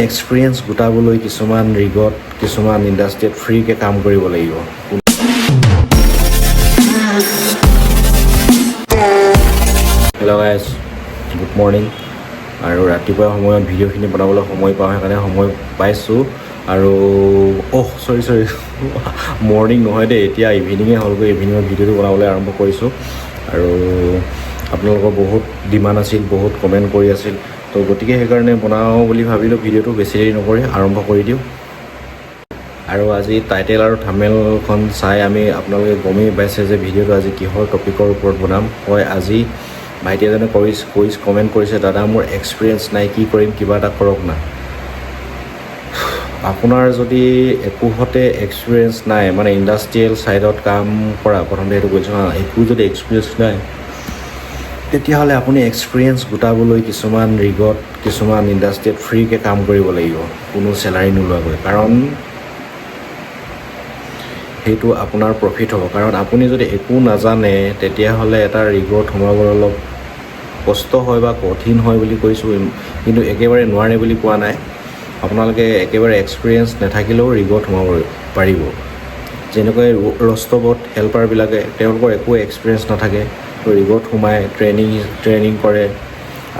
Experience গোটাবলৈ কিছুমান ৰিগত কিছুমান ইণ্ডাষ্ট্ৰিত ফ্ৰীকৈ কাম কৰিব লাগিব। Hello' guys, good morning. আৰু ৰাতিপুৱা সময়ত ভিডিঅ'খিনি বনাবলৈ সময় পাওঁ, সেইকাৰণে সময় পাইছোঁ। আৰু চৰি মৰ্ণিং নহয় দেই, এতিয়া ইভিনিঙে হ'লগৈ। ইভিনিঙত ভিডিঅ'টো বনাবলৈ আৰম্ভ কৰিছোঁ। আৰু আপোনালোকৰ বহুত ডিমাণ্ড আছিল, বহুত কমেণ্ট কৰি আছিল, তো গতিকে সেইকাৰণে বনাওঁ বুলি ভাবিলোঁ। ভিডিঅ'টো বেছি দেৰি নকৰি আৰম্ভ কৰি দিওঁ। আৰু আজি টাইটেল আৰু থাম্বনেইলখন চাই আপোনালোকে গমেই পাইছে যে ভিডিঅ'টো আজি কিহৰ টপিকৰ ওপৰত বনাম। হয়, আজি ভাইটি এজনে কমেণ্ট কৰিছে, দাদা মোৰ এক্সপিৰিয়েঞ্চ নাই, কি কৰিম, কিবা এটা কৰক না। আপোনাৰ যদি একোহতে এক্সপিৰিয়েঞ্চ নাই, মানে ইণ্ডাষ্ট্ৰিয়েল ছাইডত কাম কৰা, প্ৰথমতে সেইটো কৈছোঁ একো যদি এক্সপিৰিয়েঞ্চ নাই, তেতিয়াহ'লে আপুনি এক্সপিৰিয়েঞ্চ গোটাবলৈ কিছুমান ৰিগত কিছুমান ইণ্ডাষ্ট্ৰিত ফ্ৰীকৈ কাম কৰিব লাগিব, কোনো চেলাৰী নোলোৱাকৈ। কাৰণ সেইটো আপোনাৰ প্ৰফিট হ'ব। কাৰণ আপুনি যদি একো নাজানে, তেতিয়াহ'লে এটা ৰিগত সোমাবলৈ অলপ কষ্ট হয় বা কঠিন হয় বুলি কৈছোঁ, কিন্তু একেবাৰে নোৱাৰে বুলি কোৱা নাই। আপোনালোকে একেবাৰে এক্সপিৰিয়েঞ্চ নাথাকিলেও ৰিগত সোমাব পাৰিব। যেনেকৈ ৰষ্টবত হেল্পাৰবিলাকে তেওঁলোকৰ একো এক্সপিৰিয়েঞ্চ নাথাকে, তো ৰিগত সোমাই ট্ৰেইনিং কৰে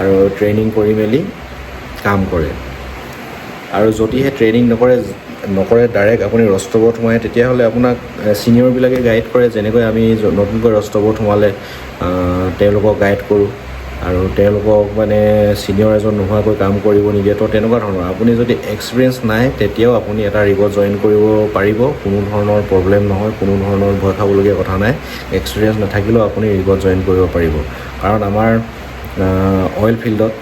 আৰু ট্ৰেইনিং কৰি মেলি কাম কৰে। আৰু যদিহে ট্ৰেইনিং নকৰে ডাইৰেক্ট আপুনি ৰষ্টবত সোমায়, তেতিয়াহ'লে আপোনাক ছিনিয়ৰবিলাকে গাইড কৰে। যেনেকৈ আমি নতুনকৈ ৰষ্টবত সোমালে তেওঁলোকক গাইড কৰোঁ, আৰু তেওঁলোকক মানে ছিনিয়ৰ এজন নোহোৱাকৈ কাম কৰিব নিদিয়ে। তো তেনেকুৱা ধৰণৰ আপুনি যদি এক্সপিৰিয়েঞ্চ নাই, তেতিয়াও আপুনি এটা ৰিগত জইন কৰিব পাৰিব, কোনো ধৰণৰ প্ৰব্লেম নহয়, কোনো ধৰণৰ ভয় খাবলগীয়া কথা নাই। এক্সপিৰিয়েঞ্চ নাথাকিলেও আপুনি ৰিগত জইন কৰিব পাৰিব। কাৰণ আমাৰ অইল ফিল্ডত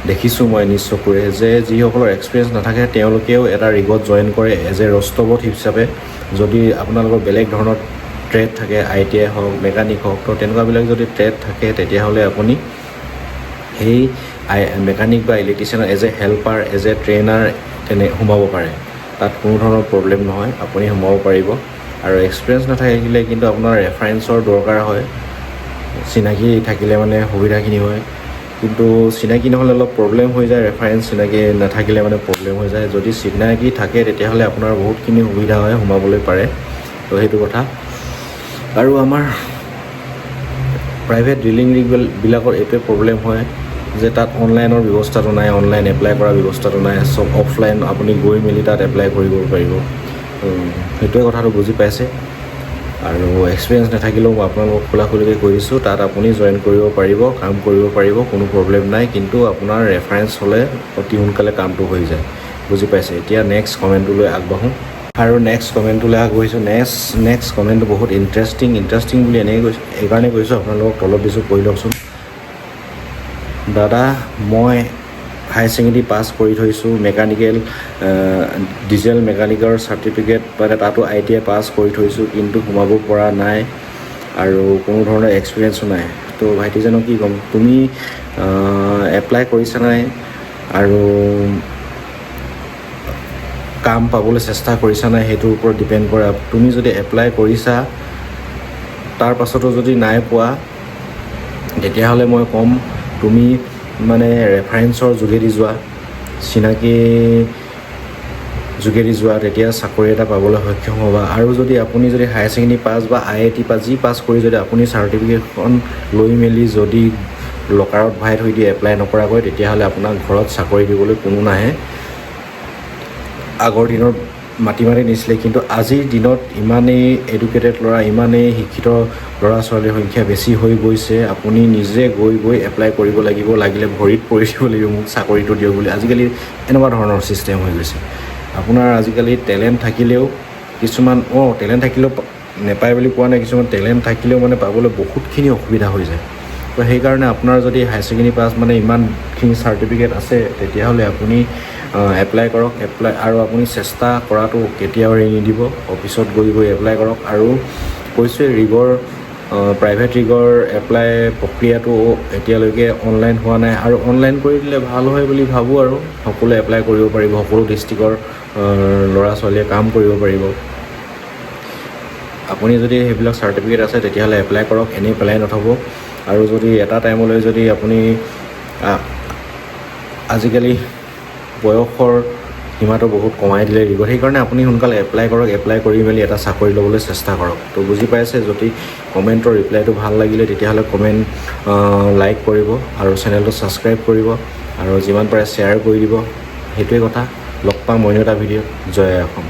দেখিছোঁ মই নিজ চকুৰে যে যিসকলৰ এক্সপিৰিয়েঞ্চ নাথাকে তেওঁলোকেও এটা ৰিগত জইন কৰে এজ এ ৰষ্টবত হিচাপে। যদি আপোনালোকৰ বেলেগ ধৰণৰ ট্ৰেড থাকে, ITI হওক, মেকানিক হওক, তো তেনেকুৱাবিলাক যদি ট্ৰেড থাকে, তেতিয়াহ'লে আপুনি সেই মেকানিক বা ইলেক্ট্ৰিচিয়ানৰ as a helper, as a trainer সোমাব পাৰে। তাত কোনো ধৰণৰ প্ৰব্লেম নহয়, আপুনি সোমাব পাৰিব। আৰু এক্সপিৰিয়েঞ্চ নাথাকিলে কিন্তু আপোনাৰ ৰেফাৰেঞ্চৰ দৰকাৰ হয়। চিনাকি থাকিলে মানে সুবিধাখিনি হয়, কিন্তু চিনাকি নহ'লে অলপ প্ৰব্লেম হৈ যায়। ৰেফাৰেঞ্চ চিনাকি নাথাকিলে মানে প্ৰব্লেম হৈ যায়। যদি চিনাকি থাকে, তেতিয়াহ'লে আপোনাৰ বহুতখিনি সুবিধা হয়, সোমাবলৈ পাৰে। তো সেইটো কথা। আৰু আমাৰ প্ৰাইভেট ড্ৰিলিং ৰিগবিলাকৰ এইটোৱে প্ৰব্লেম হয় যে তাত অনলাইনৰ ব্যৱস্থাটো নাই, অনলাইন এপ্লাই কৰাৰ ব্যৱস্থাটো নাই। চব অফলাইন, আপুনি গৈ মেলি তাত এপ্লাই কৰিব পাৰিব। সেইটোৱে কথাটো বুজি পাইছে। আৰু এক্সপিৰিয়েঞ্চ নাথাকিলেও মই আপোনালোকক খোলাখুলিকৈ কৈ দিছোঁ, তাত আপুনি জইন কৰিব পাৰিব, কাম কৰিব পাৰিব, কোনো প্ৰব্লেম নাই। কিন্তু আপোনাৰ ৰেফাৰেঞ্চ হ'লে অতি সোনকালে কামটো হৈ যায়, বুজি পাইছে। এতিয়া নেক্সট কমেণ্টটোলৈ আগবাঢ়োঁ। আৰু নেক্সট কমেণ্টটোলৈ আগবাঢ়িছোঁ। নেক্সট কমেণ্টটো বহুত ইণ্টাৰেষ্টিং বুলি এইকাৰণে কৈছোঁ, আপোনালোকক তলত দিছোঁ, পঢ়ি লওকচোন। দাদা মই হাই ছেকেণ্ডেৰী পাছ কৰি থৈছোঁ, মেকানিকেল ডিজেল মেকানিকৰ চাৰ্টিফিকেট মানে তাতো ITI পাছ কৰি থৈছোঁ, কিন্তু সোমাব পৰা নাই আৰু কোনো ধৰণৰ এক্সপিৰিয়েঞ্চো নাই। তো ভাইটিজনক কি ক'ম, তুমি এপ্লাই কৰিছা নাই আৰু কাম পাবলৈ চেষ্টা কৰিছা নাই, সেইটোৰ ওপৰত ডিপেণ্ড কৰে। তুমি যদি এপ্লাই কৰিছা, তাৰ পাছতো যদি নাই পোৱা, তেতিয়াহ'লে মই ক'ম তুমি মানে ৰেফাৰেঞ্চৰ যোগেদি যোৱা, চিনাকি যোগেদি যোৱা, তেতিয়া চাকৰি এটা পাবলৈ সক্ষম হ'বা। আৰু যদি আপুনি যদি হায়াৰ ছেকেণ্ডেৰী পাছ বা IIT পাছ পাছ কৰি যদি আপুনি চাৰ্টিফিকেটখন লৈ মেলি যদি লকাৰত ভৰাই থৈ দিয়ে এপ্লাই নকৰাকৈ, তেতিয়াহ'লে আপোনাক ঘৰত চাকৰি দিবলৈ কোনো নাহে। আগৰ দিনত মাতি নিছিলে, কিন্তু আজিৰ দিনত ইমানেই এডুকেটেড ল'ৰা, ইমানেই শিক্ষিত ল'ৰা ছোৱালীৰ সংখ্যা বেছি হৈ গৈছে। আপুনি নিজে গৈ এপ্লাই কৰিব লাগিব, লাগিলে ভৰিত পৰি দিব লাগিব, মোক চাকৰিটো দিয়ক বুলি। আজিকালি এনেকুৱা ধৰণৰ ছিষ্টেম হৈ গৈছে। আপোনাৰ আজিকালি টেলেণ্ট থাকিলেও কিছুমান টেলেণ্ট থাকিলেও নেপায় বুলি কোৱা নাই, কিছুমান টেলেণ্ট থাকিলেও মানে পাবলৈ বহুতখিনি অসুবিধা হৈ যায়। তো সেইকাৰণে আপোনাৰ যদি হায়াৰ ছেকেণ্ডেৰী পাছ মানে ইমানখিনি চাৰ্টিফিকেট আছে, তেতিয়াহ'লে আপুনি এপ্লাই কৰক। আৰু আপুনি চেষ্টা কৰাটো কেতিয়াও এৰি নিদিব, অফিচত গৈ এপ্লাই কৰক। আৰু কৈছোঁৱে প্ৰাইভেট ৰিগৰ এপ্লাই প্ৰক্ৰিয়াটো এতিয়ালৈকে অনলাইন হোৱা নাই, আৰু অনলাইন কৰি দিলে ভাল হয় বুলি ভাবোঁ। আৰু সকলোৱে এপ্লাই কৰিব পাৰিব, সকলো ডিষ্ট্ৰিক্টৰ ল'ৰা ছোৱালীয়ে কাম কৰিব পাৰিব। আপুনি যদি সেইবিলাক চাৰ্টিফিকেট আছে, তেতিয়াহ'লে এপ্লাই কৰক, এনেই পেলাই নথ'ব। আৰু যদি এটা টাইমলৈ যদি আপুনি আজিকালি বয়সৰ সীমাটো বহুত কমাই দিলে ৰিগত। সেইকাৰণে আপুনি সোনকালে এপ্লাই কৰক, এপ্লাই কৰি মেলি এটা চাকৰি ল'বলৈ চেষ্টা কৰক। তো বুজি পাইছে, যদি কমেণ্টৰ ৰিপ্লাইটো ভাল লাগিলে তেতিয়াহ'লে কমেণ্ট লাইক কৰিব আৰু চেনেলটো ছাবস্ক্ৰাইব কৰিব আৰু যিমান পাৰে শ্বেয়াৰ কৰি দিব। সেইটোৱে কথা। লগ পাম অন্য এটা ভিডিঅ'ত। জয় অসম।